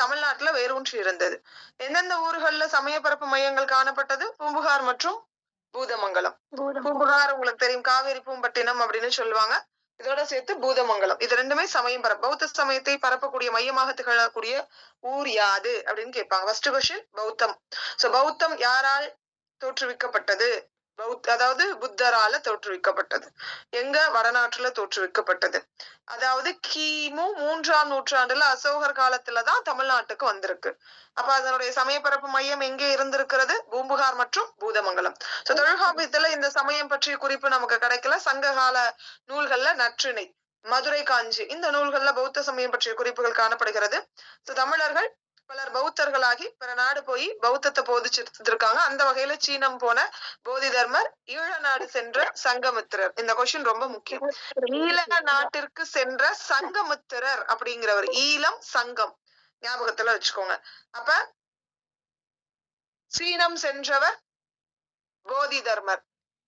தமிழ்நாட்டுல வேரூன்றி இருந்தது. எந்தெந்த ஊர்கள்ல சமய பரப்பு மையங்கள் காணப்பட்டது? பூம்புகார் மற்றும் பூதமங்கலம். பூம்புகார் உங்களுக்கு தெரியும், காவேரி பூம்பட்டினம் அப்படின்னு சொல்லுவாங்க. இதோட சேர்த்து பூதமங்கலம். இது ரெண்டுமே சமயம் பௌத்த சமயத்தை பரப்பக்கூடிய மையமாக திகழக்கூடிய ஊர் யாது அப்படின்னு கேட்பாங்க. ஃபர்ஸ்ட் கொஸ்டின் பௌத்தம். சோ பௌத்தம் யாரால் தோற்றுவிக்கப்பட்டது? அதாவது புத்தரால தோற்றுவிக்கப்பட்டது. எங்க? வடநாட்டுல தோற்றுவிக்கப்பட்டது. அதாவது கிமு 3ஆம் நூற்றாண்டுல அசோகர் காலத்துலதான் தமிழ்நாட்டுக்கு வந்திருக்கு. அப்ப அதனுடைய சமயப்பரப்பு மையம் எங்கே இருந்திருக்கிறது? பூம்புகார் மற்றும் பூதமங்கலம். சோ தொல்காப்பியத்துல இந்த சமயம் பற்றிய குறிப்பு நமக்கு கிடைக்கல. சங்ககால நூல்கள்ல நற்றிணை, மதுரை காஞ்சி இந்த நூல்கள்ல பௌத்த சமயம் பற்றிய குறிப்புகள் காணப்படுகிறது. சோ தமிழர்கள் பலர் பௌத்தர்களாகி பிற நாடு போய் பௌத்தத்தை போதிச்சிருக்காங்க. அந்த வகையில சீனம் போன போதி தர்மர், ஈழ நாடு சென்ற சங்கமித்திரர். இந்த கொஸ்டின் ரொம்ப முக்கியம். ஈழ நாட்டிற்கு சென்ற சங்கமித்திரர் அப்படிங்கிறவர். ஈழம் சங்கம் ஞாபகத்துல வச்சுக்கோங்க. அப்ப சீனம் சென்றவர் போதி தர்மர்,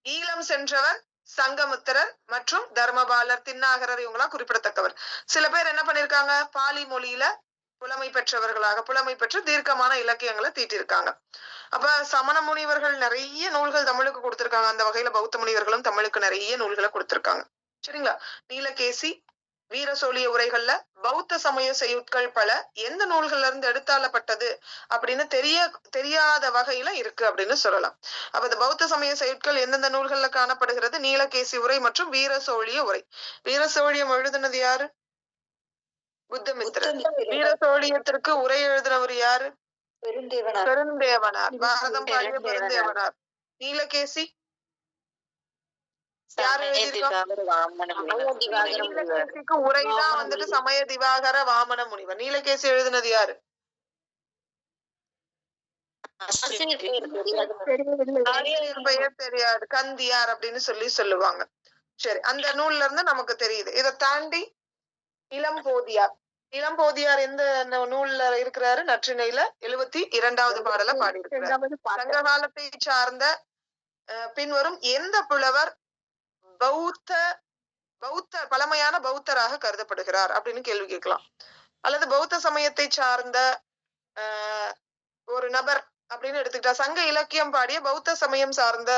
ஈழம் சென்றவர் சங்கமித்திரர் மற்றும் தர்மபாலர், தின்னாகரர் இவங்கெல்லாம் குறிப்பிடத்தக்கவர். சில பேர் என்ன பண்ணிருக்காங்க? பாலி மொழியில புலமை பெற்று தீர்க்கமான இலக்கியங்களை தீட்டிருக்காங்க. அப்ப சமண முனிவர்கள் நிறைய நூல்கள் தமிழுக்கு கொடுத்திருக்காங்க. அந்த வகையில பௌத்த முனிவர்களும் தமிழுக்கு நிறைய நூல்களை கொடுத்திருக்காங்க. சரிங்களா? நீலகேசி, வீர சோழிய உரைகள்ல பௌத்த சமய செய்யுட்கள் பல எந்த நூல்கள்ல இருந்து எடுத்தாளப்பட்டது அப்படின்னு தெரியாத வகையில இருக்கு அப்படின்னு சொல்லலாம். அப்ப இந்த பௌத்த சமய செய்யுட்கள் எந்தெந்த நூல்கள்ல காணப்படுகிறது? நீலகேசி உரை மற்றும் வீர சோழிய உரை. வீர சோழியம் எழுதுனது யாரு? புத்தமித்திரர். வீர சோழியத்திற்கு உரை எழுதினவர் யாரு? பெருந்தேவனார். பாரதம் பாடிய பெருந்தேவனார். நீலகேசி யாரு நீலகேசிக்கு உரைதான் வந்துட்டு சமய திவாகர வாமன முனிவர். நீலகேசி எழுதினது யாரு? பெயர் தெரியாது, கந்தியார் அப்படின்னு சொல்லுவாங்க. சரி, அந்த நூல்ல இருந்து நமக்கு தெரியுது. இதை தாண்டி இளம்போதியார். இளம்போதியார் எந்த நூல்ல இருக்கிறாரு? நற்றிணையில 72வது பாடல பாடியிருக்கிறார். சங்க காலத்தை சார்ந்த பின்வரும் எந்த புலவர் பௌத்த பழமையான பௌத்தராக கருதப்படுகிறார் அப்படின்னு கேள்வி கேட்கலாம். அல்லது பௌத்த சமயத்தை சார்ந்த ஒரு நபர் அப்படின்னு எடுத்துக்கிட்டா சங்க இலக்கியம் பாடிய பௌத்த சமயம் சார்ந்த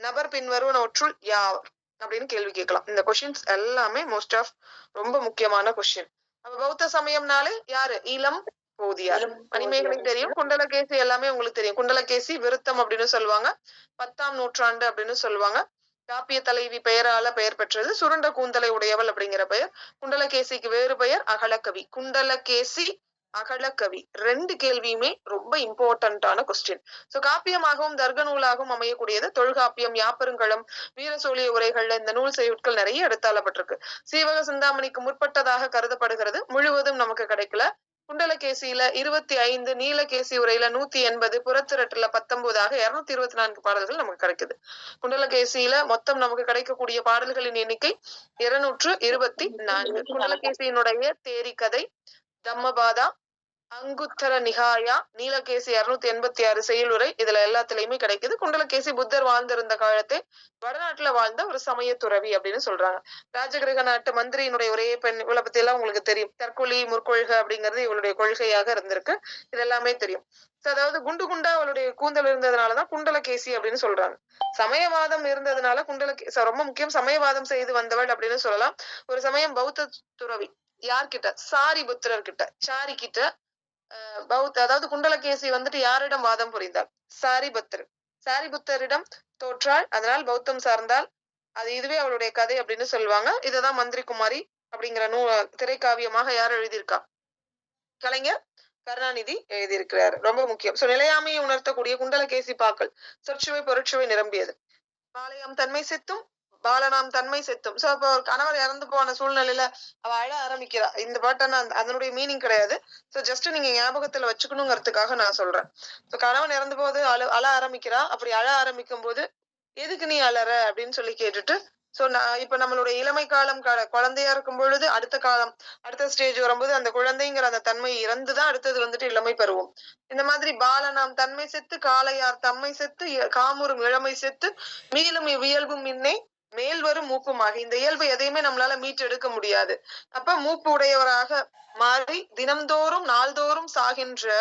நபர் பின்வருவனவற்றுள் யார் அப்படின்னு கேள்வி கேட்கலாம். இந்த கொஸ்டின்ஸ் எல்லாமே மோஸ்ட் ஆஃப் ரொம்ப முக்கியமான கொஸ்டின். அப்ப பௌத்த சமயம்னாலே யாரு? இளம் போதியார். மணிமேகலைக்கு தெரியும். குண்டலகேசி எல்லாமே உங்களுக்கு தெரியும். குண்டலகேசி விருத்தம் அப்படின்னு சொல்லுவாங்க. 10ஆம் நூற்றாண்டு அப்படின்னு சொல்லுவாங்க. காப்பிய தலைவி பெயரால பெயர் பெற்றது. சுருண்ட கூந்தலை உடையவள் அப்படிங்கிற பெயர். குண்டலகேசிக்கு வேறு பெயர் அகலக்கவி. குண்டலகேசி, அகலக்கவி ரெண்டு கேள்வியுமே ரொம்ப இம்பார்ட்டன்டான கொஸ்டின். சோ காப்பியமாகவும் தர்க்க நூலாகவும் அமையக்கூடியது தொல்காப்பியம், யாப்பருங்கலம், வீரசோழிய உரைகள்ல இந்த நூல் செய்யுட்கள் நிறைய எடுத்தாளப்பட்டிருக்கு. சீவக சிந்தாமணிக்கு முற்பட்டதாக கருதப்படுகிறது. முழுவதும் நமக்கு கிடைக்கல. குண்டலகேசியில 25, நீலகேசி உரையில 180, புறத்திரட்டுல 19ஆக 224 பாடல்கள் நமக்கு கிடைக்குது. குண்டலகேசியில மொத்தம் நமக்கு கிடைக்கக்கூடிய பாடல்களின் எண்ணிக்கை 224. குண்டலகேசியினுடைய தேரி கதை, தம்மபாதா, அங்குத்தர நிகாயா, நீலகேசி 286 செயலுரை இதுல எல்லாத்துலயுமே கிடைக்குது. குண்டலகேசி புத்தர் வாழ்ந்திருந்த காலத்தை வடநாட்டுல வாழ்ந்த ஒரு சமய துறவி அப்படின்னு சொல்றாங்க. ராஜகிரக நாட்டு மந்திரியினுடைய ஒரே பெண். இவளை பத்தி எல்லாம் உங்களுக்கு தெரியும். தற்கொலை முற்கொள்கை அப்படிங்கிறது இவளுடைய கொள்கையாக இருந்திருக்கு. இது எல்லாமே தெரியும். அதாவது குண்டு குண்டா அவளுடைய கூந்தல் இருந்ததுனாலதான் குண்டலகேசி அப்படின்னு சொல்றாங்க. சமயவாதம் இருந்ததுனால குண்டலகேசி ரொம்ப முக்கியம். சமயவாதம் செய்து வந்தவள் அப்படின்னு சொல்லலாம். ஒரு சமயம் பௌத்த துறவி யார்கிட்ட? சாரிபுத்திரர் கிட்ட, சாரி கிட்ட அதாவது குண்டலகேசி வந்துட்டு யாரிடம் வாதம் புரிந்தார்? சாரிபுத்தரிடம் தோற்றாள். அதனால் பௌத்தம் சார்ந்தால். இதுவே அவளுடைய கதை அப்படின்னு சொல்லுவாங்க. இதுதான் மந்திரி குமாரி அப்படிங்கிற திரைக்காவியமாக யார் எழுதியிருக்கா? கலைஞர் கருணாநிதி எழுதியிருக்கிறார். ரொம்ப முக்கியம். சோ நிலையாமையை உணர்த்தக்கூடிய குண்டலகேசி பாக்கள் சொற்சுவை பொருட்சுவை நிரம்பியது. பாளையம் தன்மை செத்தும் பாலனாம் தன்மை செத்தும். சோ அப்ப ஒரு கணவர் இறந்து போன சூழ்நிலையில அவ அழ ஆரம்பிக்கிறா. இந்த பாட்டை அதனுடைய மீனிங் கிடையாது. சோ ஜஸ்ட் நீங்க ஞாபகத்துல வச்சுக்கணுங்கிறதுக்காக நான் சொல்றேன். சோ கணவன் இறந்து போது அழ ஆரம்பிக்கிறா. அப்படி அழ ஆரம்பிக்கும் போது எதுக்கு நீ அழற அப்படின்னு சொல்லி கேட்டுட்டு, சோ இப்ப நம்மளுடைய இளமை காலம் குழந்தையா இருக்கும் பொழுது அடுத்த ஸ்டேஜ் வரும்போது அந்த குழந்தைங்கிற அந்த தன்மை இறந்துதான் அடுத்தது வந்துட்டு இளமை பருவம். இந்த மாதிரி பாலனாம் தன்மை செத்து, காளையார் தம்மை செத்து, காமுறும் இளமை செத்து, மீளும் இவ்வியல்பும் இன்னே மேல் வரும் மூப்புமாக. இந்த இயல்பு எதையுமே நம்மளால மீட்டு எடுக்க முடியாது. அப்ப மூப்பு உடையவராக மாறி தினம்தோறும் நாள்தோறும் சாக சாகின்ற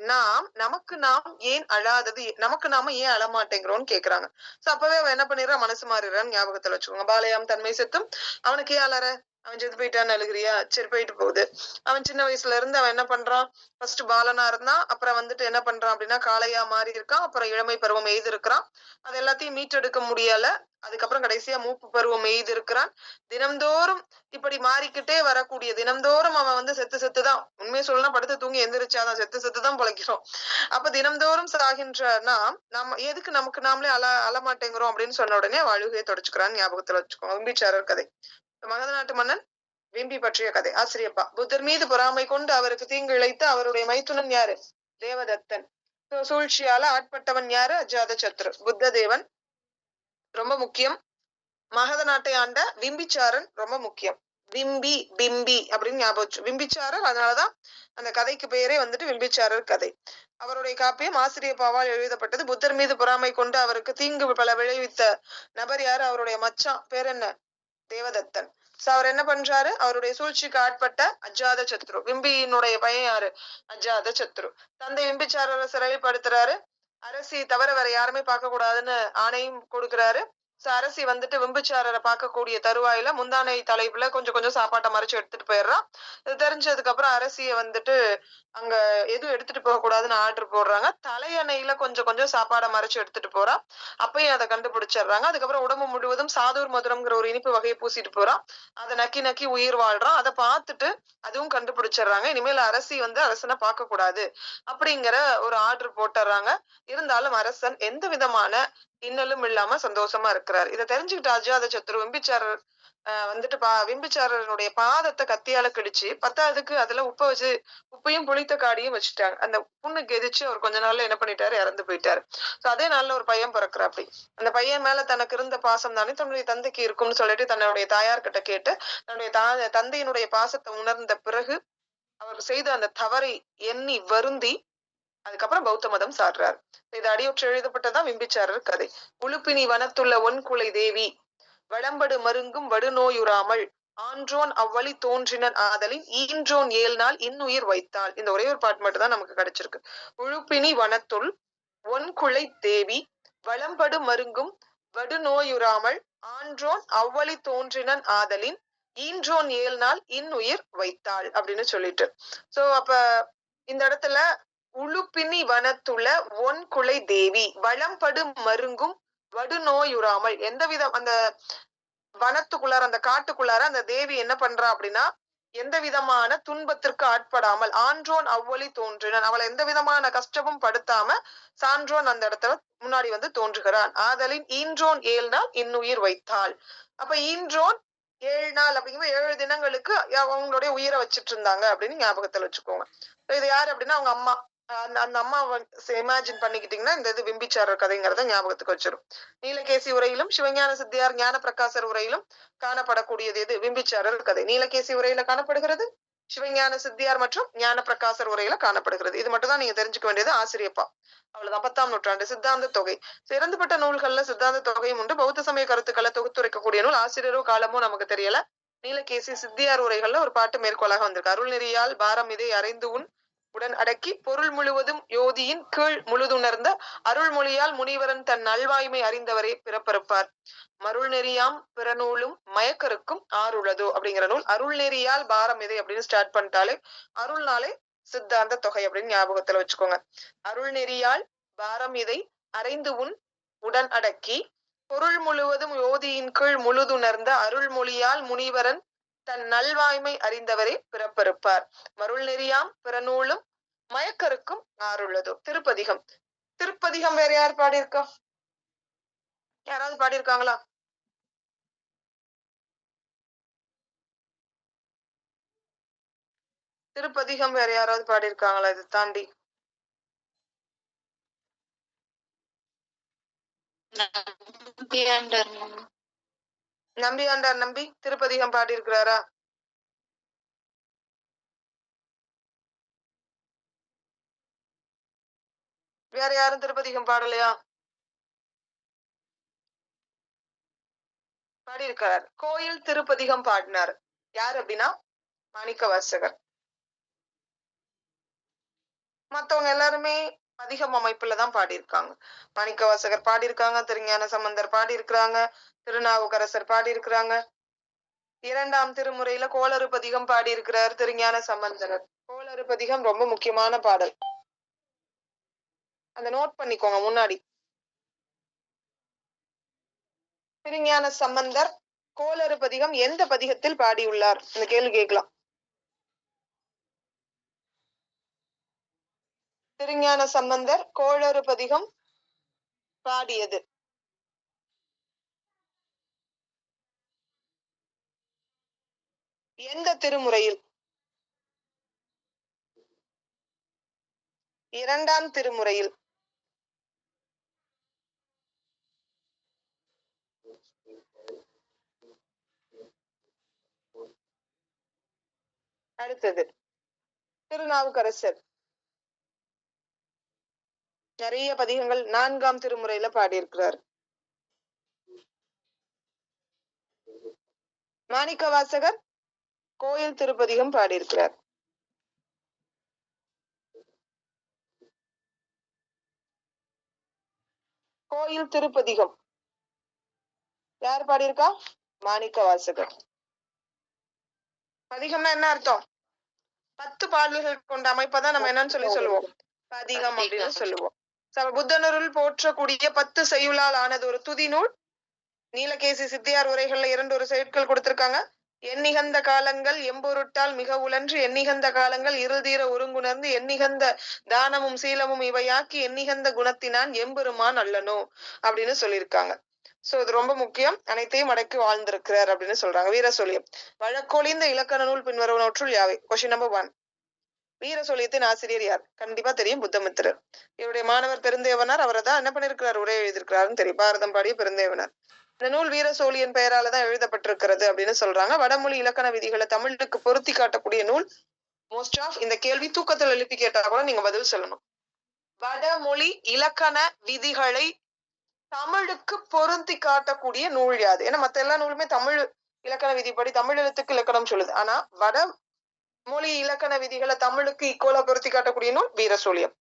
நாம் நமக்கு நாம் ஏன் அழாதது, நமக்கு நாம ஏன் அழமாட்டேங்கிறோம்னு கேக்குறாங்க. சோ அப்பவே அவன் என்ன பண்ணிடுறான், மனசு மாறிடுறான்னு ஞாபகத்துல வச்சுக்கோங்க. பாலையாம் தன்மை செத்தும் அவனுக்கு ஏன் அலற, அவன் செத்து போயிட்டான்னு அழுகிறியா, சரி போயிட்டு போகுது. அவன் சின்ன வயசுல இருந்து அவன் என்ன பண்றான், ஃபர்ஸ்ட் பாலனா இருந்தான், அப்புறம் வந்துட்டு என்ன பண்றான் அப்படின்னா காளையா மாறி இருக்கான், அப்புறம் இளமை பருவம் எய்து இருக்கிறான், அது எல்லாத்தையும் மீட்டெடுக்க முடியல. அதுக்கப்புறம் கடைசியா மூப்பு பருவம் எய்து இருக்கிறான். தினம்தோறும் இப்படி மாறிக்கிட்டே வரக்கூடிய, தினம்தோறும் அவன் வந்து செத்து செத்துதான், உண்மையை சொல்லலாம் படுத்து தூங்கி எந்திரிச்சாதான் செத்து செத்துதான் பிழைக்கிறோம். அப்ப தினம்தோறும் சாகின்ற நாம் நம்ம எதுக்கு நமக்கு நாமளே அழமாட்டேங்கிறோம் அப்படின்னு சொன்ன உடனே அவன் அழுகையை தொடச்சுக்கிறான்னு ஞாபகத்துல வச்சுக்கோங்க. விம்பிச்சாரர் கதை. மகத நாட்டு மன்னன் விம்பி பற்றிய கதை. ஆசிரியப்பா புத்தர் மீது பொறாமை கொண்டு அவருக்கு தீங்கு இழைத்து அவருடைய மைத்துனன் யாரு, தேவதத்தன். சூழ்ச்சியால ஆட்பட்டவன் யாரு, அஜாத சத்ரு. புத்த தேவன் ரொம்ப முக்கியம். மகத நாட்டை ஆண்ட விம்பிச்சாரன் ரொம்ப முக்கியம். விம்பி பிம்பி அப்படின்னு ஞாபகம். விம்பிச்சாரர், அதனாலதான் அந்த கதைக்கு பெயரே வந்துட்டு விம்பிச்சாரர் கதை. அவருடைய காப்பியம் ஆசிரியப்பாவால் எழுதப்பட்டது. புத்தர் மீது பொறாமை கொண்டு அவருக்கு தீங்கு பல விளைவித்த நபர் யாரு, அவருடைய மச்சான் பேர் என்ன, தேவதத்தன். அவர் என்ன பண்றாரு, அவருடைய சூழ்ச்சிக்கு ஆட்பட்ட அஜாத சத்ரு, விம்பியினுடைய பையன் யாரு, அஜாத சத்ரு. தந்தை விம்பிச்சாரரை சிறைப்படுத்துறாரு. அரசி தவிர வேற யாருமே பார்க்க கூடாதுன்னு ஆணையும் கொடுக்கிறாரு. அரசி வந்துட்டு விம்பிச்சாரரை பார்க்கக்கூடிய தருவாயில முந்தானை தலைப்புல கொஞ்சம் கொஞ்சம் சாப்பாட்டை மறைச்சு எடுத்துட்டு போயிடுறான். இது தெரிஞ்சதுக்கு அப்புறம் அரசிய வந்துட்டு அங்க எதுவும் எடுத்துட்டு போக கூடாதுன்னு ஆர்டர் போடுறாங்க. தலையணையில கொஞ்சம் கொஞ்சம் சாப்பாடை மறைச்சு எடுத்துட்டு போறான். அப்பயும் அதை கண்டுபிடிச்சிடுறாங்க. அதுக்கப்புறம் உடம்பு முழுவதும் சாதூர் மதுரம்ங்கிற ஒரு இனிப்பு வகையை பூசிட்டு போறான். அதை நக்கி நக்கி உயிர் வாழ்றான். அதை பார்த்துட்டு அதுவும் கண்டுபிடிச்சிடுறாங்க. இனிமேல் அரசி வந்து அரசனை பார்க்க கூடாது அப்படிங்கிற ஒரு ஆர்டர் போட்டுறாங்க. இருந்தாலும் அரசன் எந்த விதமான இன்னலும் இல்லாம சந்தோஷமா இருக்கிறார். இதை தெரிஞ்சுக்கிட்ட அஜாத சத்ரு விம்பிச்சாரர் வந்துட்டு விம்பிச்சாரனுடைய பாதத்தை கத்தியால கிழிச்சு, பத்தாவதுக்கு அதுல உப்பை வச்சு, உப்பையும் புளித்த காடியும் வச்சுட்டாங்க. அந்த புண்ணுக்கு எதிர்த்து அவர் கொஞ்ச நாள்ல என்ன பண்ணிட்டாரு, இறந்து போயிட்டாரு. அதே நாள்ல ஒரு பையன் பிறக்குற. அப்படி அந்த பையன் மேல தனக்கு இருந்த பாசம் தானே தன்னுடைய தந்தைக்கு இருக்கும்னு சொல்லிட்டு தன்னுடைய தாயார்கிட்ட கேட்டு தன்னுடைய தந்தையினுடைய பாசத்தை உணர்ந்த பிறகு அவர் செய்த அந்த தவறை எண்ணி வருந்தி அதுக்கப்புறம் பௌத்த மதம் சாடுறாரு. இது அடியொற்று எழுதப்பட்டதான் விம்பிச்சாரர் கதை. உளுப்பினி வனத்துள்ள ஒன்குலை தேவி வளம்படு மருங்கும் வடுநோயுறாமல் ஆன்றோன் அவ்வழி தோன்றினர் ஆதலின் ஈன்றோன் 7 நாள் இன்னுயிர் வைத்தாள். இந்த ஒரே ஒரு பாட்டு மட்டும் தான் நமக்கு கிடைச்சிருக்கு. உழுப்பினி வனத்துள் ஒன்குலை தேவி வளம்படு மருங்கும் வடுநோயுறாமல் ஆன்றோன் அவ்வழி தோன்றினன் ஆதலின் ஈன்றோன் 7 நாள் இன்னுயிர் வைத்தாள் அப்படின்னு சொல்லிட்டு. சோ அப்ப இந்த இடத்துல உளுப்பினி வனத்துள்ள ஒன்குலை தேவி வளம்படு மருங்கும் வடுநோயுறாமல், எந்த விதம் அந்த வனத்துக்குள்ளார அந்த காட்டுக்குள்ளார அந்த தேவி என்ன பண்றா அப்படின்னா எந்த விதமான துன்பத்திற்கு ஆட்படாமல் ஆன்றோன் அவ்வழி தோன்றினான், அவளை எந்த விதமான கஷ்டமும் படுத்தாம சான்றோன் அந்த இடத்துல முன்னாடி வந்து தோன்றுகிறான். ஆதலின் ஈன்றோன் 7 நாள் இன்னுயிர் வைத்தாள். அப்ப ஈன்றோன் 7 நாள் அப்படிங்கும்போது 7 தினங்களுக்கு அவங்களுடைய உயிரை வச்சிட்டு இருந்தாங்க அப்படின்னு ஞாபகத்துல வச்சுக்கோங்க. இது யாரு அப்படின்னா அவங்க அம்மா. அந்த அம்மா இமேஜின் பண்ணிக்கிட்டீங்கன்னா இந்த இது விம்பிச்சாரர் கதைங்கிறத ஞாபகத்துக்கு வச்சிடும். நீலகேசி உரையிலும் சிவஞான சித்தியார் ஞான பிரகாசர் உரையிலும் காணப்படக்கூடியது எது, விம்பிச்சாரர் கதை. நீலகேசி உரையில காணப்படுகிறது, சிவஞான சித்தியார் மற்றும் ஞான பிரகாசர் உரையில காணப்படுகிறது. இது மட்டும் தான் நீங்க தெரிஞ்சுக்க வேண்டியது ஆசிரியப்பா. அவ்வளவுதான். 10ஆம் நூற்றாண்டு சித்தாந்த தொகை. சிறந்துபட்ட நூல்கள்ல சித்தாந்த தொகையும் உண்டு. பௌத்த சமய கருத்துக்களை தொகுத்துரைக்கக்கூடிய நூல். ஆசிரியரோ காலமோ நமக்கு தெரியல. நீலகேசி சித்தியார் உரைகள்ல ஒரு பாட்டு மேற்கோளாக வந்திருக்கு. அருள் நெறியால் பாரம் இதை அறைந்து உன் உடன் அடக்கி பொருள் முழுவதும் யோதியின் கீழ் முழுதுணர்ந்த அருள்மொழியால் முனிவரன் தன் நல்வாய்மை அறிந்தவரே பிறப்பறுப்பார். மருள் நெறியாம் பிறநூலும் மயக்கருக்கும் ஆறுள்ளதோ அப்படிங்கிற நூல். அருள் நெறியால் பாரம் இதை அப்படின்னு ஸ்டார்ட் பண்ணிட்டாலே அருள்னாலே சித்தாந்த தொகை அப்படின்னு ஞாபகத்துல வச்சுக்கோங்க. அருள் நெறியால் பாரம் இதை அறைந்து உன் உடன் அடக்கி பொருள் முழுவதும் யோதியின் கீழ் முழுதுணர்ந்த அருள்மொழியால் முனிவரன் தன் நல்வாய்மை அறிந்தவரே பிறப்பறுப்பார். மருள் நெறியாம் பிறநூலும் மயக்கருக்கும் ஆறுள்ளதோ. திருப்பதிகம். திருப்பதிகம் வேற யார் பாடியிருக்கா, யாராவது பாடியிருக்காங்களா? திருப்பதிகம் வேற யாராவது பாடியிருக்காங்களா இதை தாண்டி? நம்பியாண்டார் நம்பி திருப்பதிகம் பாடியிருக்கிறாரா? வேற யாரும் திருப்பதிகம் பாடலையா? பாடியிருக்கிறார். கோயில் திருப்பதிகம் பாடினார் யார் அப்படின்னா மாணிக்க வாசகர். மத்தவங்க எல்லாருமே பதிகம் அமைப்புலதான் பாடியிருக்காங்க. மாணிக்கவாசகர் பாடியிருக்காங்க, திருஞான சம்பந்தர் பாடியிருக்கிறாங்க, திருநாவுக்கரசர் பாடியிருக்கிறாங்க. 2ஆம் திருமுறையில கோளறு பதிகம் பாடியிருக்கிறார் திருஞான சம்பந்தர். கோளறு பதிகம் ரொம்ப முக்கியமான பாடல், அந்த நோட் பண்ணிக்கோங்க முன்னாடி. திருஞான சம்பந்தர் கோளறு பதிகம் எந்த பதிகத்தில் பாடியுள்ளார்? இந்த கேள்வி கேட்கலாம். திருஞான சம்பந்தர் கோளறு பதிகம் பாடியது எந்த திருமுறையில்? 2ஆம் திருமுறையில். அடுத்தது திருநாவுக்கரசர் நிறைய பதிகங்கள் 4ஆம் திருமுறையில பாடியிருக்கிறார். மாணிக்கவாசகர் கோயில் திருப்பதிகம் பாடியிருக்கிறார். கோயில் திருப்பதிகம் யார் பாடியிருக்கா? மாணிக்கவாசகர். பதிகம்னா என்ன அர்த்தம்? 10 பாடல்கள் கொண்ட அமைப்பதான் நம்ம என்னன்னு சொல்லுவோம், பதிகம் அப்படின்னு சொல்லுவோம். புத்தனருள் போற்றக்கூடிய 10 செய்யுளால் ஆனது ஒரு துதி நூல். நீலகேசி சித்தியார் உரைகள்ல 2 ஒரு செய்யுட்கள் கொடுத்திருக்காங்க. எண்ணிகந்த காலங்கள் எம்பொருட்டால் மிக உழன்று எண்ணிகந்த காலங்கள் இருதீர ஒருங்குணர்ந்து எண்ணிகந்த தானமும் சீலமும் இவையாக்கி எண்ணிகந்த குணத்தினான் எம்பெருமான் அல்லனோ அப்படின்னு சொல்லியிருக்காங்க. சோ இது ரொம்ப முக்கியம். அனைத்தையும் அடக்கி வாழ்ந்திருக்கிறார் அப்படின்னு சொல்றாங்க. வீரசொலியம் வழக்கொழிந்த இலக்கண நூல் பின்வருவனவற்றுள் யாவை? Question number 1. வீரசொலியத்தின் ஆசிரியர் யார்? கண்டிப்பா தெரியும், புத்தமித்திரர். இவருடைய மாணவர் பெருந்தேவனார். அவரை தான் என்ன பண்ணிருக்கிறார், உரை எழுதியிருக்கிறாருன்னு தெரியும். பாரதம் பாடிய பெருந்தேவனார். இந்த நூல் வீரசோழியன் பெயராலதான் எழுதப்பட்டிருக்கிறது அப்படின்னு சொல்றாங்க. வடமொழி இலக்கண விதிகளை தமிழுக்கு பொருத்தி காட்டக்கூடிய நூல். மோஸ்ட் ஆஃப் இந்த கேள்வி தூக்கத்தில் எழுப்பி கேட்டா கூட நீங்க பதில் சொல்லணும். வடமொழி இலக்கண விதிகளை தமிழுக்கு பொருத்தி காட்டக்கூடிய நூல் யாது? ஏன்னா மத்த எல்லா நூலுமே தமிழ் இலக்கண விதிப்படி தமிழ் எழுத்துக்கு இலக்கணம் சொல்லுது. ஆனா வடமொழி இலக்கண விதிகளை தமிழுக்கு ஈக்குவலா பொருத்தி காட்டக்கூடிய நூல் வீரசோழியம்.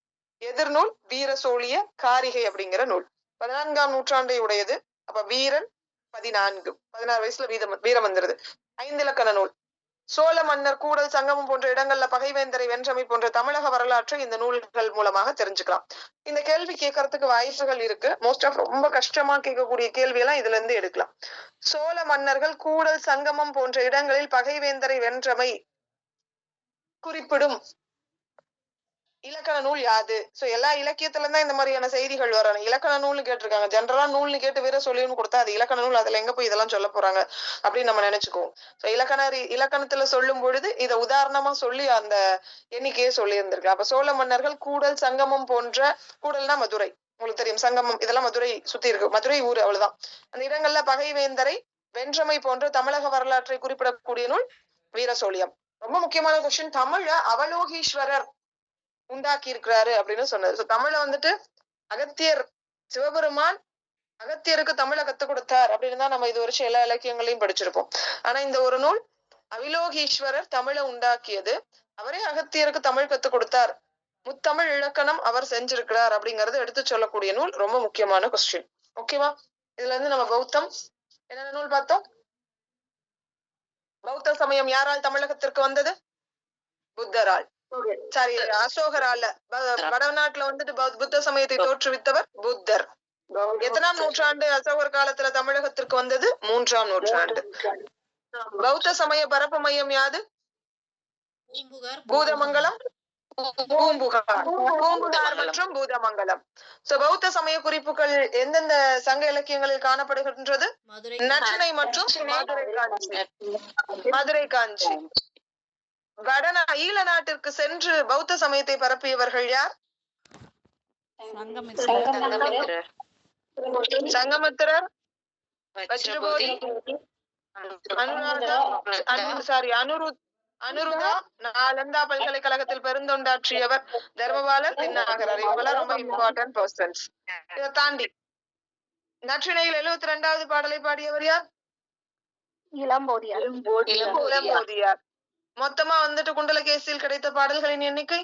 எதிர்நூல் வீரசோழிய காரிகை அப்படிங்கிற நூல் 14ஆம் நூற்றாண்டை உடையது. அப்ப வீரன் 14, 16 வயசுல வீரம் வந்துருது. 5 இலக்கண நூல். சோழ மன்னர் கூடல் சங்கமம் போன்ற இடங்கள்ல பகைவேந்தரை வென்றமை போன்ற தமிழக வரலாற்றை இந்த நூல்கள் மூலமாக தெரிஞ்சுக்கலாம். இந்த கேள்வி கேட்கறதுக்கு வாய்ப்புகள் இருக்கு. மோஸ்ட் ஆஃப் ரொம்ப கஷ்டமா கேட்கக்கூடிய கேள்வி எல்லாம் இதுல இருந்து எடுக்கலாம். சோழ மன்னர்கள் கூடல் சங்கமம் போன்ற இடங்களில் பகைவேந்தரை வென்றமை குறிப்பிடும் இலக்கண நூல் யாது? சோ எல்லா இலக்கியத்துல தான் இந்த மாதிரியான செய்திகள் வரணும். இலக்கண நூல்னு கேட்டிருக்காங்க. ஜென்ரலா நூல்னு கேட்டு வீர சொல்லின்னு கொடுத்தா அது இலக்கண நூல், அதுல எங்க போய் இதெல்லாம் சொல்ல போறாங்க அப்படின்னு நம்ம நினைச்சுக்குவோம். சோ இலக்கணத்துல சொல்லும் பொழுது இதை உதாரணமா சொல்லி அந்த எண்ணிக்கையை சொல்லி இருந்திருக்கு. அப்ப சோழ மன்னர்கள் கூடல் சங்கமம் போன்ற, கூடல்னா மதுரை, உங்களுக்கு தெரியும், சங்கமம் இதெல்லாம் மதுரை சுத்தி இருக்கு, மதுரை ஊர், அவ்வளவுதான். அந்த இடங்கள்ல பகைவேந்தரை வென்றமை போன்ற தமிழக வரலாற்றை குறிப்பிடக்கூடிய நூல் வீரசோழியம். ரொம்ப முக்கியமான கொஸ்டின். தமிழ அவலோகீஸ்வரர் உண்டாக்கி இருக்கிறாரு அப்படின்னு சொன்னது. தமிழ வந்துட்டு அகத்தியர், சிவபெருமான் அகத்தியருக்கு தமிழை கத்துக் கொடுத்தார் அப்படின்னு தான் நம்ம இது வருஷம் எல்லா இலக்கியங்களையும் படிச்சிருப்போம். ஆனா இந்த ஒரு நூல் அவிலோகீஸ்வரர் தமிழை உண்டாக்கியது, அவரே அகத்தியருக்கு தமிழ் கத்துக் கொடுத்தார், முத்தமிழ் இலக்கணம் அவர் செஞ்சிருக்கிறார் அப்படிங்கறது எடுத்து சொல்லக்கூடிய நூல். ரொம்ப முக்கியமான கொஸ்டின். ஓகேவா? இதுல இருந்து நம்ம பௌத்தம் என்னென்ன நூல் பார்த்தோம்? பௌத்த சமயம் யாரால் தமிழகத்திற்கு வந்தது? புத்தரால். சாரி, அசோகரால. வடநாட்டுல வந்துட்டு புத்த சமயத்தை தோற்றுவித்தவர் புத்தர். எத்தனாம் நூற்றாண்டு அசோகர் காலத்துல தமிழகத்திற்கு வந்தது? 3ஆம் நூற்றாண்டு. பௌத்த சமய பரப்பு மையம் யாது? பூதமங்கலம், பூம்புகார் மற்றும் பூதமங்கலம். பௌத்த சமய குறிப்புகள் எந்தெந்த சங்க இலக்கியங்களில் காணப்படுகின்றது? நற்றிணை மற்றும் மதுரை காஞ்சி. ஈழ நாட்டிற்கு சென்று பௌத்த சமயத்தை பரப்பியவர்கள் யார்? சங்கமித்திரர், வஜ்ரபோதி, அனுருதா, நாலந்தா பல்கலைக்கழகத்தில் பெருந்தொண்டாற்றியவர் தர்மபாலர், தின்னாகரர். இவங்கெல்லாம் ரொம்ப இம்பார்ட்டன்ட் பர்சன்ஸ். இதை தாண்டி நற்றிணையில் 72வது பாடலை பாடியவர் யார்? இளம்போதியார். மொத்தமா வந்துட்டு குண்டலகேசியில் கிடைத்த பாடல்களின் எண்ணிக்கை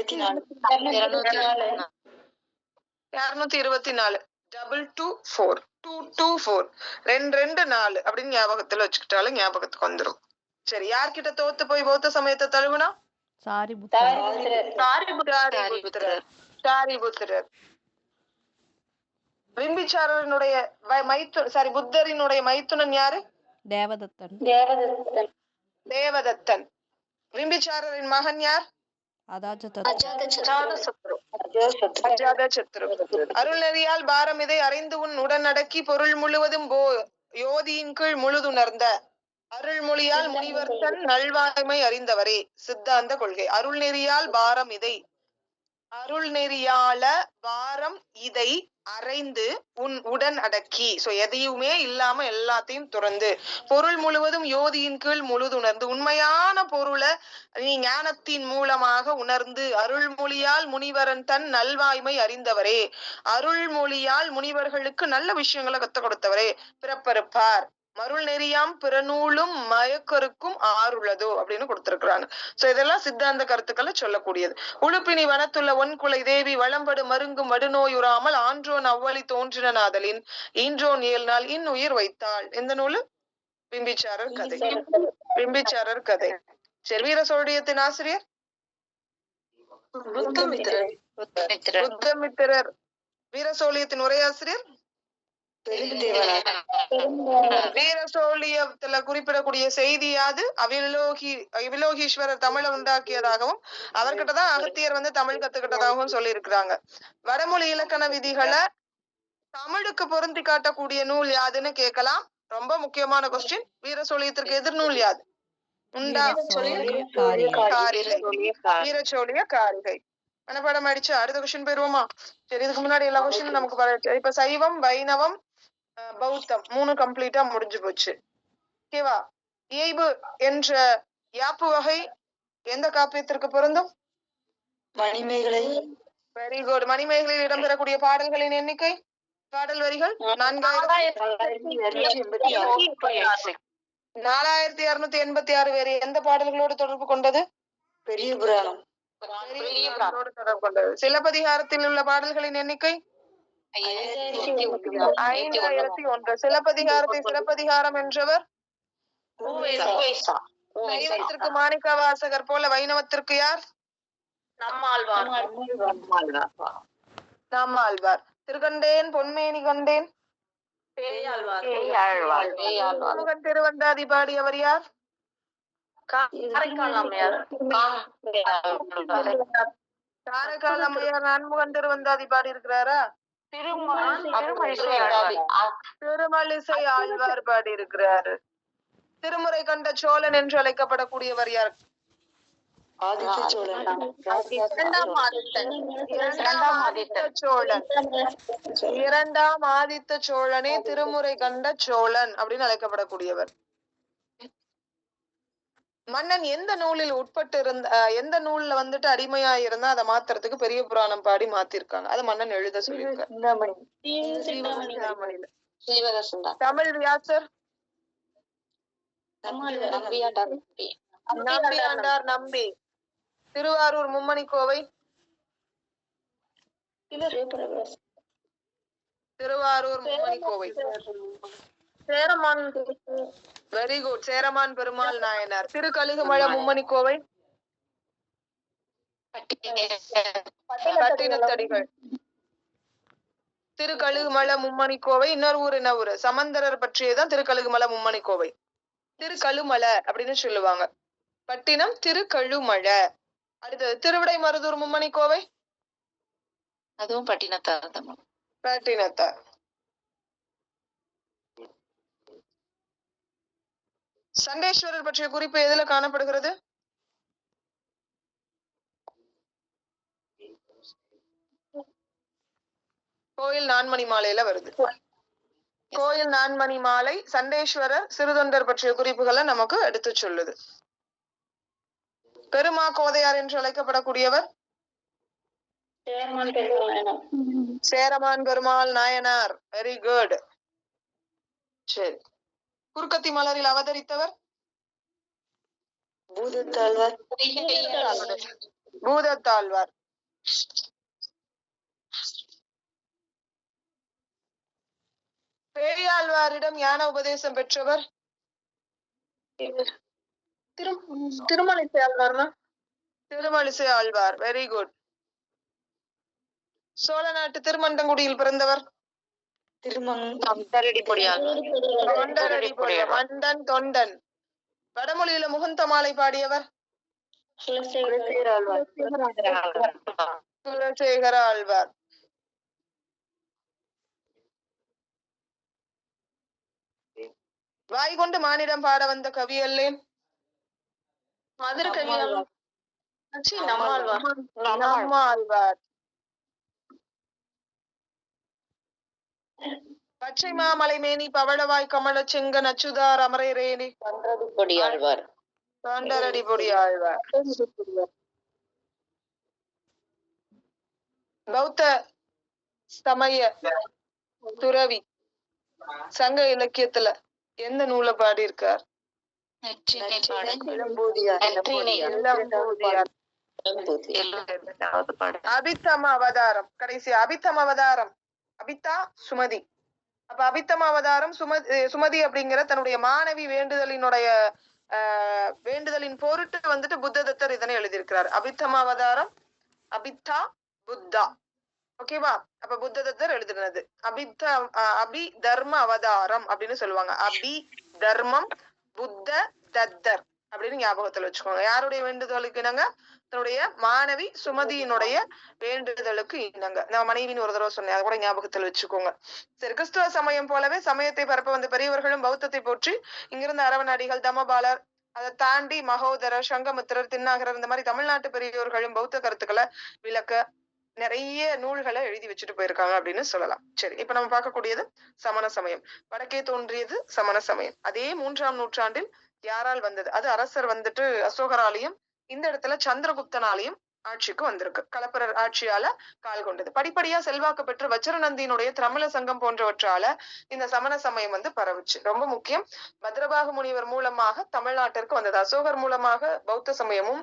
224 224 224 224 அப்படின்னு ஞாபகத்துல வச்சுக்கிட்டாலும் ஞாபகத்துக்கு வந்துரும். சரி, யார்கிட்ட தோத்து போய் பௌத்த சமயத்தை தழுவுனா? சாரிபுத்திரர். பிம்பிசாரனுடைய புத்தரினுடைய மைத்துனன் யாரு? தேவதத்தன். பிம்பிசாரரின் மகன் யார்? அஜாதசத்ரு. அருள்நெறியால் பாரம் இதை அறிந்து உன் உடனடக்கி பொருள் முழுவதும் யோதியின் கீழ் முழுதுணர்ந்த அருள்மொழியால் முனிவர்த்தன் நல்வாய்மை அறிந்தவரே. சித்தாந்த கொள்கை. அருள்நெறியால் பாரம் இதை அருள்நெறியால பாரம் இதை அறைந்து உன் உடன் அடக்கி, சோ எதையுமே இல்லாம எல்லாத்தையும் துறந்து பொருள் முழுவதும் யோதியின் கீழ் முழுதுணர்ந்து உண்மையான பொருளை நீ ஞானத்தின் மூலமாக உணர்ந்து அருள்மொழியால் முனிவரன் தன் நல்வாய்மை அறிந்தவரே. அருள்மொழியால் முனிவர்களுக்கு நல்ல விஷயங்களை கத்துக் கொடுத்தவரே. பிறப்பறுப்பார் மருள் நெறியாம் பிறநூலும் மயக்கருக்கும் ஆறுள்ளதோ அப்படின்னு கொடுத்திருக்கிறாங்க. சோ இதெல்லாம் சித்தாந்த கருத்துக்களை சொல்லக்கூடியது. உழுப்பினி வனத்துள்ள ஒன்குலை தேவி வளம்படு மருங்கும் வடுநோயுறாமல் ஆன்றோன் அவ்வளி தோன்றின நாதலின் ஈன்றோன் 7 நாள் இன்னுயிர் வைத்தாள். எந்த நூலு? பிம்பிசாரர் கதை. பிம்பிசாரர் கதை. சரி, வீர சோழியத்தின் ஆசிரியர் புத்தமித்திரர். வீர சோழியத்தின் உரையாசிரியர் வீர சோழியத்துல குறிப்பிடக்கூடிய செய்தி யாது? அவிலோகீஸ்வரர் தமிழை உண்டாக்கியதாகவும் அவர்கிட்டதான் அகத்தியர் தமிழ் கத்துக்கிட்டதாகவும் சொல்லி இருக்கிறாங்க. வடமொழி இலக்கண விதிகளை தமிழுக்கு பொருந்தி காட்டக்கூடிய நூல் யாதுன்னு கேட்கலாம். ரொம்ப முக்கியமான கொஸ்டின். வீர சோழியத்திற்கு எதிர் நூல் யாது? வீரசோழிய காரிகை. மனப்பாடம் ஆயிடுச்சு. அடுத்த கொஸ்டின் போயிருவோமா? சரி, இதுக்கு முன்னாடி எல்லா கொஸ்டினும் நமக்கு இப்ப சைவம், வைணவம், பௌத்தம் 3 கம்ப்ளீட்டா முடிஞ்சு போச்சு. ஓகேவா? இயைபு என்ற யாப்பு வகை எந்த காப்பியத்திற்கு பொருந்தும்? மணிமேகலை. Very good. மணிமேகலையில் இடம்பெறக்கூடிய பாடல்களின் எண்ணிக்கை, பாடல் வரிகள் 4286. வேறு எந்த பாடல்களோடு தொடர்பு கொண்டது? பெரிய புராணம். தொடர்பு கொண்டது. சிலப்பதிகாரத்தில் உள்ள பாடல்களின் எண்ணிக்கை 5001. சிலப்பதிகாரத்தை சிலப்பதிகாரம் என்றவர் சைவத்திற்கு மாணிக்க வாசகர் போல வைணவத்திற்கு யார்? நம்மாழ்வார். திருகண்டேன் பொன்மேனி கண்டேன் திருவந்தாதி பாடியவர் யார்? காரைக்கால் அம்மையார் நான்முகன் திருவந்தாதி பாடி இருக்கிறாரா? திருமலிசை ஆழ்வார் பாடி இருக்கிறாரு. திருமுறை கண்ட சோழன் என்று அழைக்கப்படக்கூடியவர் யார்? இரண்டாம் ஆதித்த சோழனே திருமுறை கண்ட சோழன் அப்படின்னு அழைக்கப்படக்கூடியவர். மன்னன் எந்த நூலில் உட்பட்டு எந்த நூல்ல அடிமையா இருந்தா அதை மாத்துறதுக்கு பெரிய புராணம் பாடி மாத்திருக்காங்க. அதை மன்னன் எழுத சொல்லியிருக்காரு. தமிழ் வியாசர் நம்பியாண்டார் நம்பி. திருவாரூர் மும்மணி கோவை திருவாரூர் மும்மணி கோவை. Very good. சேரமான் பெருமாள் நாயனார். திருக்கழுகுமலை மும்மணி கோவை பட்டினத்தடிகள். திருக்கழுகுமலை மும்மணி கோவை இன்னொரு ஊர் என்ன ஊரு? சமந்தரர் பற்றியதான் திருக்கழுகுமலை மும்மணி கோவை. திருக்கழுமலை அப்படின்னு சொல்லுவாங்க. பட்டினம் திருக்கழுமலை. அடுத்தது திருவிடை மருதூர் மும்மணி கோவை, அதுவும் பட்டினத்தார். சண்டேஸ்வரர் பற்றிய குறிப்பு எதுல காணப்படுகிறது? கோயில் நான்மணி மாலையில வருது. கோயில் நான்மணி மாலை சண்டேஸ்வரர் சிறுதொண்டர் பற்றிய குறிப்புகளை நமக்கு எடுத்து சொல்லுது. பெருமா கோதையார் என்று அழைக்கப்படக்கூடியவர் சேரமான் பெருமாள் நாயனார். Very good. சரி, குறுக்கத்தி மலரில் அவதரித்தவர் பூதத்தாழ்வார். பேயாழ்வாரிடம் ஞான உபதேசம் பெற்றவர் திருமலிசை ஆழ்வார். திருமலிசை ஆழ்வார். Very good. சோழ நாட்டு திருமண்டங்குடியில் பிறந்தவர் மண்டன் தொண்டன். வடமொழியில முகுந்த மாலை பாடியவர் குலசேகர ஆழ்வார். வாய் கொண்டு மானிடம் பாட வந்த கவி அல்லேன் நம்மாழ்வார். பச்சை மாமலை மேனி பவளவாய் கமல செங்கன் அச்சுதார் அமரை ரேணி தொண்டரடி பொடி ஆழ்வார். பௌத்த சமய துறவி சங்க இலக்கியத்துல எந்த நூலை பாடி இருக்கார்? அபித்தம அவதாரம். கடைசி அபித்தம அவதாரம். அபித்தா சுமதி. அப்ப அபித்தம அவதாரம் சுமதி அப்படிங்கிற தன்னுடைய மாணவி வேண்டுதலின் பொருட்டு வந்துட்டு புத்ததத்தர் இதனை எழுதியிருக்கிறார். அபித்தம அவதாரம் அபித்தா புத்தா. ஓகேவா? அப்ப புத்ததத்தர் எழுதுனது அபி தர்ம அவதாரம் அப்படின்னு சொல்லுவாங்க. அபி தர்மம் புத்த தத்தர் அப்படின்னு ஞாபகத்துல வச்சுக்கோங்க. யாருடைய வேண்டுதலுக்கு இணங்க? தன்னுடைய மாணவி சுமதியினுடைய வேண்டுதலுக்கு இணங்க. நான் மனைவின்னு ஒரு தடவை சொன்னேன், அதை கூட ஞாபகத்துல வச்சுக்கோங்க. சரி, கிறிஸ்துவ சமயம் போலவே சமயத்தை பரப்ப வந்த பெரியவர்களும் பௌத்தத்தை போற்றி இங்கிருந்த அரவணடிகள், தமபாலர், அதை தாண்டி மகோதரர், சங்கமித்திரர், தின்னாகரர், இந்த மாதிரி தமிழ்நாட்டு பெரியவர்களும் பௌத்த கருத்துக்களை விளக்க நிறைய நூல்களை எழுதி வச்சுட்டு போயிருக்காங்க அப்படின்னு சொல்லலாம். சரி, இப்ப நம்ம பார்க்கக்கூடியது சமண சமயம். வடக்கே தோன்றியது சமண சமயம். அதே 3ஆம் நூற்றாண்டில் யாரால் வந்தது? அது அரசர் வந்துட்டு அசோகராலையும் இந்த இடத்துல சந்திரகுப்தனாலையும் ஆட்சிக்கு வந்திருக்கு. களப்பிரர் ஆட்சியால கால் கொண்டது. படிப்படியா செல்வாக்கு பெற்று வச்சிரநந்தியினுடைய திரமிழ சங்கம் போன்றவற்றால இந்த சமண சமயம் வந்து பரவுச்சு. ரொம்ப முக்கியம், பத்ரபாகு முனிவர் மூலமாக தமிழ்நாட்டிற்கு வந்தது. அசோகர் மூலமாக பௌத்த சமயமும்,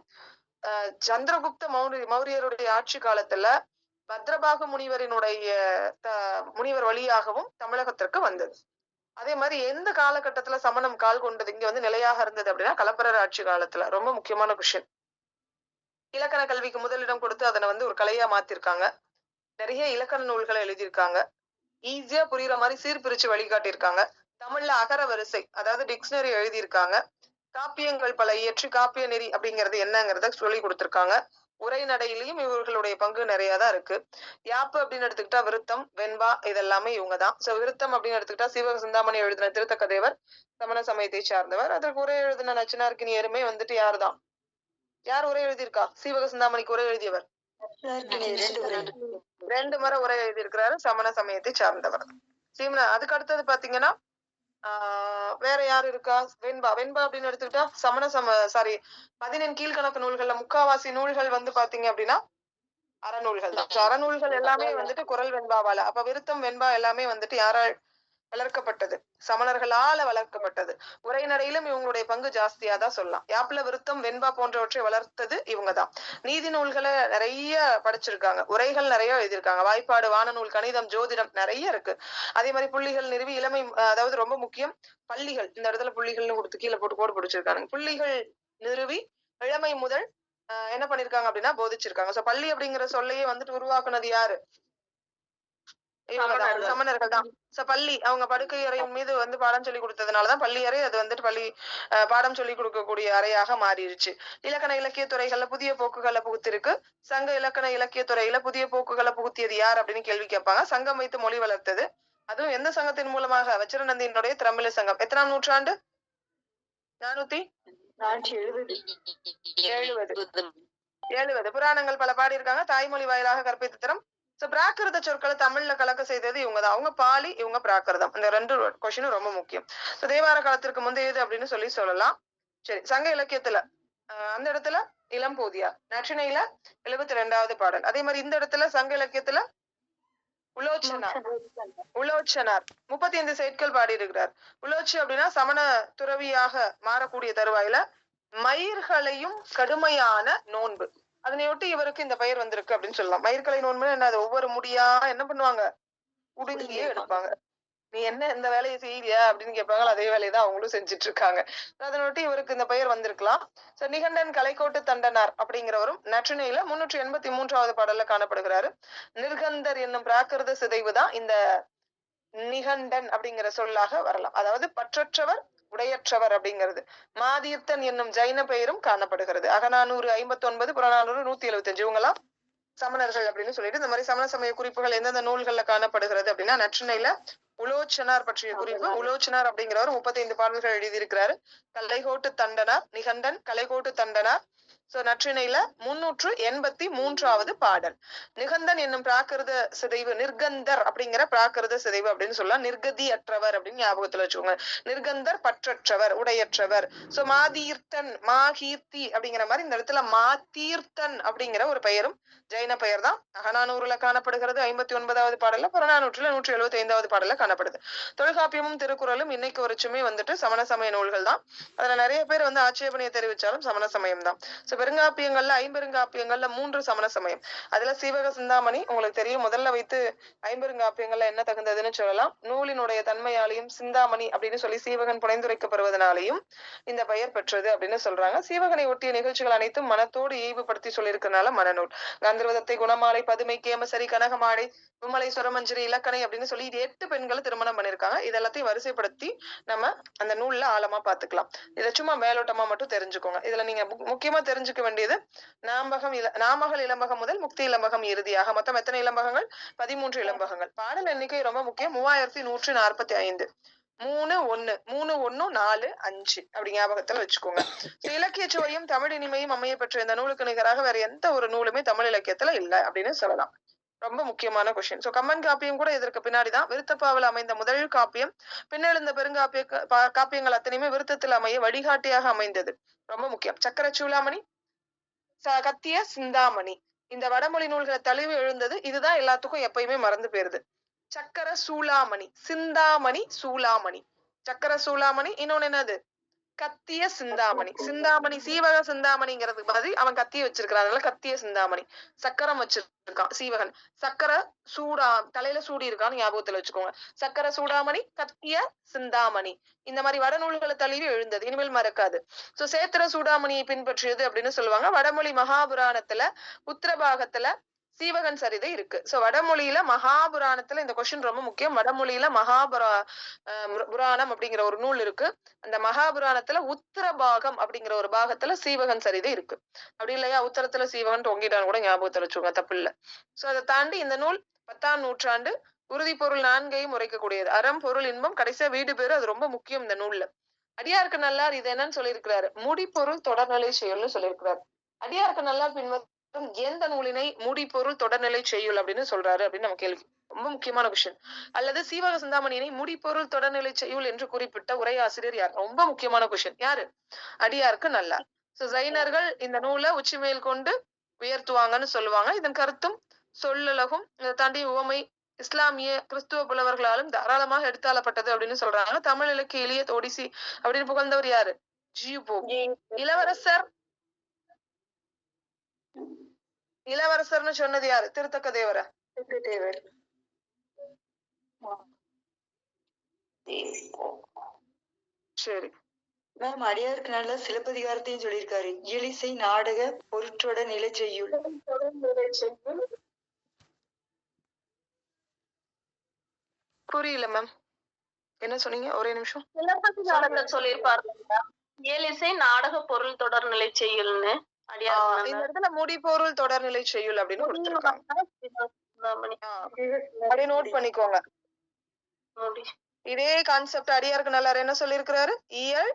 சந்திரகுப்த மௌரியருடைய ஆட்சி காலத்துல பத்ரபாகு முனிவர் வழியாகவும் தமிழகத்திற்கு வந்தது. அதே மாதிரி எந்த காலகட்டத்துல சமணம் கால் கொண்டது இங்க வந்து நிலையாக இருந்தது அப்படின்னா களப்பிரர் ஆட்சி காலத்துல. ரொம்ப முக்கியமான விஷயம். இலக்கண கல்விக்கு முதலிடம் கொடுத்து அதனை வந்து ஒரு கலையா மாத்திருக்காங்க. நிறைய இலக்கண நூல்களை எழுதியிருக்காங்க. ஈஸியா புரியுற மாதிரி சீர்பிரிச்சு வழிகாட்டியிருக்காங்க. தமிழ்ல அகர வரிசை, அதாவது டிக்ஷனரி எழுதியிருக்காங்க. காப்பியங்கள் பல இயற்றி காப்பிய நெறி அப்படிங்கிறது என்னங்கிறத சொல்லி கொடுத்திருக்காங்க. உரைநடையிலையும் இவர்களுடைய பங்கு நிறையதான் இருக்கு. யாப்பு அப்படின்னு எடுத்துக்கிட்டா விருத்தம், வெண்பா இதெல்லாமே இவங்கதான். சோ விருத்தம் அப்படின்னு எடுத்துக்கிட்டா சீவக சிந்தாமணி எழுதின திருத்தக்கதேவர் சமண சமயத்தை சார்ந்தவர். அதற்கு உரை எழுதின நச்சினார்க்கினியருமே வந்துட்டு யாருதான்? யார் உரை எழுதியிருக்கா? சீவக சிந்தாமணிக்கு உரை எழுதியவர் 2 முறை உரை எழுதியிருக்கிறாரு. சமண சமயத்தை சார்ந்தவர். அதுக்கு அடுத்தது பாத்தீங்கன்னா வேற யாரு இருக்கா? வெண்பா அப்படின்னு எடுத்துக்கிட்டா சமண 15 கீழ்கணக்கு நூல்கள்ல முக்காவாசி நூல்கள் வந்து பாத்தீங்க அப்படின்னா அறநூல்கள் தான். அறநூல்கள் எல்லாமே வந்துட்டு குரல் வெண்பாவால. அப்ப விருத்தம் வெண்பா எல்லாமே வந்துட்டு யாரால் வளர்க்கப்பட்டது? சமணர்களால வளர்க்கப்பட்டது. உரைநடையிலும் இவங்களுடைய பங்கு ஜாஸ்தியா தான் சொல்லலாம். யாப்புல விருத்தம் வெண்பா போன்றவற்றை வளர்த்தது இவங்கதான். நீதி நூல்களை நிறைய படிச்சிருக்காங்க. உரைகள் நிறைய எழுதியிருக்காங்க. வாய்ப்பாடு, வானநூல், கணிதம், ஜோதிடம் நிறைய இருக்கு. அதே மாதிரி புள்ளிகள் நிறுவி இளமை, அதாவது ரொம்ப முக்கியம் பள்ளிகள், இந்த இடத்துல புள்ளிகள்னு கொடுத்து கீழே போட்டு கோடு பிடிச்சிருக்காங்க. புள்ளிகள் நிறுவி இளமை முதல் என்ன பண்ணிருக்காங்க அப்படின்னா போதிச்சிருக்காங்க. சோ பள்ளி அப்படிங்கிற சொல்லையே வந்துட்டு உருவாக்குனது யாரு? சமணர்கள் தான். பள்ளி அவங்க படுக்கை அறையின் மீது வந்து பாடம் சொல்லி கொடுத்ததுனாலதான் பள்ளி அறை அது வந்துட்டு பாடம் சொல்லி கொடுக்கக்கூடிய அறையாக மாறிடுச்சு. இலக்கண இலக்கிய துறைகள்ல புதிய போக்குகளை புகுத்திருக்கு. சங்க இலக்கண இலக்கிய துறையில புதிய போக்குகளை புகுத்தியது யார் அப்படின்னு கேள்வி கேட்பாங்க. சங்கம் வைத்து மொழி வளர்த்தது. அதுவும் எந்த சங்கத்தின் மூலமாக? வச்சிரநந்தியினுடைய திரமிழ சங்கம். எத்தனாம் நூற்றாண்டு? 470. புராணங்கள் பல பாடி இருக்காங்க. தாய்மொழி வாயிலாக கற்பித்த திறம். பிராகிருத சொற்களை தமிழ்ல கலக்க செய்தது இவங்கதான். அவங்க பாலி, இவங்க பிராகிருதம். இந்த 2 கொஸ்டினும் ரொம்ப முக்கியம். தேவார காலத்திற்கு முந்தையது அப்படின்னு சொல்லலாம். சரி, சங்க இலக்கியத்துல அந்த இடத்துல இளம்போதியார். நற்றிணையில 72வது பாடல். அதே மாதிரி இந்த இடத்துல சங்க இலக்கியத்துல உலோச்சனார் 35 செய்யுட்கள் பாடி இருக்கிறார். உலோச்சி அப்படின்னா சமண துறவியாக மாறக்கூடிய தருவாயில மயிர்களையும் கடுமையான நோன்பு, அதனையொட்டி இவருக்கு இந்த பெயர் வந்திருக்கு அப்படின்னு சொல்லலாம். மயிர்கலை நோன்பு என்ன, அது ஒவ்வொரு முடியா என்ன பண்ணுவாங்க, உடுங்கியே எடுப்பாங்க. நீ என்ன இந்த வேலையை செய்யலையா அப்படின்னு கேட்பாங்க. அதே வேலையை தான் அவங்களும் செஞ்சுட்டு இருக்காங்க. அதனொட்டி இவருக்கு இந்த பெயர் வந்திருக்கலாம். நிகண்டன் கலைக்கோட்டு தண்டனார் அப்படிங்கிறவரும் நற்றிணையில 383வது பாடல்ல காணப்படுகிறாரு. நிர்கந்தர் என்னும் பிராகிருத சிதைவு தான் இந்த நிகண்டன் அப்படிங்கிற சொல்லாக வரலாம். அதாவது பற்றற்றவர், உடையற்றவர் அப்படிங்கிறது. மாதீர்த்தன் என்னும் ஜைன பெயரும் காணப்படுகிறது. அகநானூறு 59, புறநானூறு 175. இவங்கெல்லாம் சமணர்கள் அப்படின்னு சொல்லிட்டு இந்த மாதிரி சமண சமய குறிப்புகள் எந்தெந்த நூல்கள்ல காணப்படுகிறது அப்படின்னா, நற்றிணையில உலோச்சனார் பற்றிய குறிப்பு. உலோச்சனார் அப்படிங்கிறவர் 35 பாடல்கள் எழுதியிருக்கிறாரு. கலைகோட்டு தண்டனார், நிகண்டன் கலைகோட்டு தண்டனார். நற்றிணையில 383வது பாடல். நிகந்தன் என்னும் பிராகிருத சிதைவு, நிர்கந்தர் அப்படிங்கிற பிராகிருத சிதைவு அப்படின்னு சொல்லலாம். நிர்கதி அற்றவர் அப்படின்னு ஞாபகத்துல வச்சுக்கோங்க. நிர்கந்தர் பற்றற்றவர், உடையற்றவர். மாதீர்த்தன், மாகீர்த்தி அப்படிங்கிற மாதிரி இந்த இடத்துல மாதீர்த்தன் அப்படிங்கிற ஒரு பெயரும் ஜெயின பெயர் தான். அகநானூறுல காணப்படுகிறது 59வது பாடல்ல, புறநானூற்றுல 175வது பாடல்ல காணப்படுது. தொல்காப்பியமும் திருக்குறளும் இன்னைக்கு வரைக்குமே வந்துட்டு சமண சமய நூல்கள் தான். அதுல நிறைய பேர் வந்து ஆட்சேபனையை தெரிவிச்சாலும் சமண சமயம் தான். பெருங்காப்பியங்கள்ல 5 3 சமண சமயம். அதுல சீவக சிந்தாமணி உங்களுக்கு தெரியும். முதல்ல வைத்து 5 என்ன தகுந்ததுன்னு சொல்லலாம். நூலினுடைய தன்மையாலையும் சிந்தாமணி அப்படின்னு சொல்லி சீவகன் புனைந்துரைக்கப்படுவதனாலையும் இந்த பெயர் பெற்றது அப்படின்னு சொல்றாங்க. சீவகனை ஒட்டிய நிகழ்ச்சிகள் அனைத்தும் மனத்தோடு ஈவுபடுத்தி சொல்லியிருக்கனால மனநூல். கந்தர்வதத்தை, குணமாலை, பதுமை, கேமசரி, கனகமாலை, விமலை, சுரமஞ்சரி, இலக்கணை அப்படின்னு சொல்லி 8 பெண்களை திருமணம் பண்ணிருக்காங்க. இதெல்லாத்தையும் வரிசைப்படுத்தி நம்ம அந்த நூல்ல ஆழமா பாத்துக்கலாம். இதை சும்மா மேலோட்டமா மட்டும் தெரிஞ்சுக்கோங்க. இதுல நீங்க முக்கியமா தெரிஞ்சுக்க வேண்டியது நாமகள் இளம்பகம் முதல் முக்தி இளம்பகம் இறுதியாக மொத்தம் எத்தனை இளம்பகங்கள்? 13 இளம்பகங்கள். பாடல் எண்ணிக்கை ரொம்ப முக்கியம். 3145. 3-1-4-5 அப்படி ஞாபகத்துல வச்சுக்கோங்க. இலக்கிய சுவையும் தமிழ் இனிமையும் அமைய பெற்ற இந்த நூலுக்கு நிகராக வேற எந்த ஒரு நூலுமே தமிழ் இலக்கியத்துல இல்லை அப்படின்னு சொல்லலாம். ரொம்ப முக்கியமான கொஸ்டின். கம்மன் காப்பியம் கூட இதற்கு பின்னாடிதான். விருத்தப்பாவில் அமைந்த முதல் காப்பியம் பின்னெழுந்த பெருங்காப்பிய காப்பியங்கள் அத்தனையுமே விருத்தத்தில் அமைய வழிகாட்டியாக அமைந்தது. ரொம்ப முக்கியம். சக்கர சூளாமணி, கத்திய சிந்தாமணி, இந்த வடமொழி நூல்களை தழுவி எழுந்தது. இதுதான் எல்லாத்துக்கும் எப்பயுமே மறந்து போயிருது. சக்கர சூளாமணி, சிந்தாமணி, சூளாமணி, சக்கர சூளாமணி. இன்னொன்னு என்னது? கத்திய சிந்தாமணி. சிந்தாமணி சீவக சிந்தாமணிங்கிறதுக்கு மாதிரி அவன் கத்திய வச்சிருக்கான். அதனால கத்திய சிந்தாமணி. சக்கரம் வச்சிருக்கான் சீவகன். சக்கர சூடா தலையில சூடி இருக்கான்னு ஞாபகத்துல வச்சுக்கோங்க. சக்கர சூடாமணி, கத்திய சிந்தாமணி. இந்த மாதிரி வடநூல்களை தழுவி எழுந்தது. இனிமேல் மறக்காது. சேத்திர சூடாமணியை பின்பற்றியது அப்படின்னு சொல்லுவாங்க. வடமொழி மகாபுராணத்துல உத்தரபாகத்துல சீவகன் சரிதை இருக்கு. வடமொழியில மகாபுராணத்துல இந்த கொஸ்டின் ரொம்ப முக்கியம். வடமொழியில புராணம் அப்படிங்கிற ஒரு நூல் இருக்கு. அந்த மகாபுராணத்துல உத்தரபாகம் அப்படிங்கிற ஒரு பாகத்துல சீவகன் சரிதை இருக்கு. அப்படி இல்லையா உத்தரத்துல சீவகன் தொங்கிட்டான்னு கூட ஞாபகத்துல வச்சுக்கோங்க, தப்பு இல்ல. அதை தாண்டி இந்த நூல் 10ஆம் நூற்றாண்டு உறுதி பொருள் 4ஐயும் உரைக்கக்கூடியது. அறம், பொருள், இன்பம், கடைசியா வீடு பேரு. அது ரொம்ப முக்கியம் இந்த நூல்ல. அடியாருக்கு நல்லார் இது என்னன்னு சொல்லியிருக்கிறாரு? முடிப்பொருள் தொடர்நிலை செயல்னு சொல்லியிருக்கிறாரு. அடியாருக்கு நல்லார் பின்வரும் எந்த நூலினை முடிப்பொருள் தொடர்நிலை செய்யுள் அப்படின்னு சொல்றாரு அப்படின்னு நம்ம கேள்வி. ரொம்ப முக்கியமான கொஸ்டின். அல்லது சீவக சிந்தாமணியினை முடிப்பொருள் தொடர்நிலை செய்யுள் என்று குறிப்பிட்ட உரையாசிரியர் யார்? ரொம்ப முக்கியமான கொஸ்டின். யாரு? அடியாருக்கு நல்லார். ஜைனர்கள் இந்த நூலை உச்சிமேல் கொண்டு உயர்த்துவாங்கன்னு சொல்லுவாங்க. இதன் கருத்தும் சொல்லலகும் இதை தாண்டி உவமை இஸ்லாமிய கிறிஸ்துவ புலவர்களாலும் தாராளமாக எடுத்தாளப்பட்டது அப்படின்னு சொல்றாங்க. தமிழ் இலக்கிய எளிய ஒடிசி அப்படின்னு புகழ்ந்தவர் யாரு? ஜியூபோ. இளவரசர் இளவரசர்னு சொன்னது யாரு? திருத்தக்க தேவர. சரி மேம், அடியாருக்கு நல்ல சிலப்பதிகாரத்தையும் சொல்லியிருக்காரு. இயலிசை, நாடக, பொருற்றோட நிலை செய்யுள். புரியல மேம், என்ன சொன்னீங்க? ஒரே நிமிஷம். சொல்லியிருப்பாரு இயலிசை, நாடக, பொருள் தொடர் நிலை செய்யுள்னு. இந்த இடத்துல முடிப்பொருள் தொடர்நிலை செய்யுள் அப்படின்னு கொடுத்திருக்காங்க. அப்படியே நோட் பண்ணிக்கோங்க. இதே கான்செப்ட் அடியாருக்கு நல்லார் என்ன சொல்லியிருக்கிறாரு? இயல்,